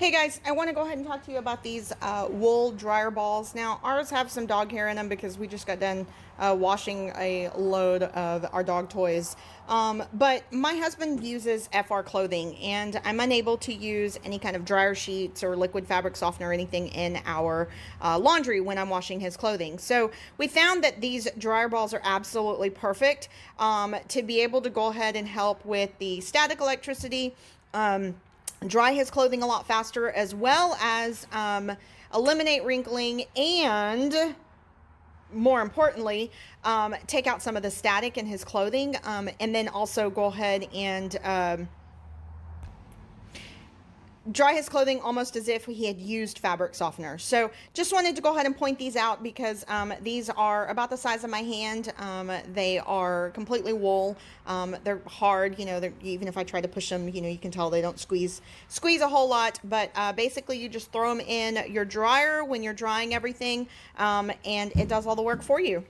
Hey guys, I want to go ahead and talk to you about these wool dryer balls. Now, ours have some dog hair in them because we just got done washing a load of our dog toys. But my husband uses FR clothing, and I'm unable to use any kind of dryer sheets or liquid fabric softener or anything in our laundry when I'm washing his clothing. So we found that these dryer balls are absolutely perfect to be able to go ahead and help with the static electricity. Dry his clothing a lot faster, as well as eliminate wrinkling, and more importantly, take out some of the static in his clothing, and then also go ahead and dry his clothing almost as if he had used fabric softener. So just wanted to go ahead and point these out because these are about the size of my hand. They are completely wool. They're hard, even if I try to push them, you can tell they don't squeeze a whole lot. But basically you just throw them in your dryer when you're drying everything, and it does all the work for you.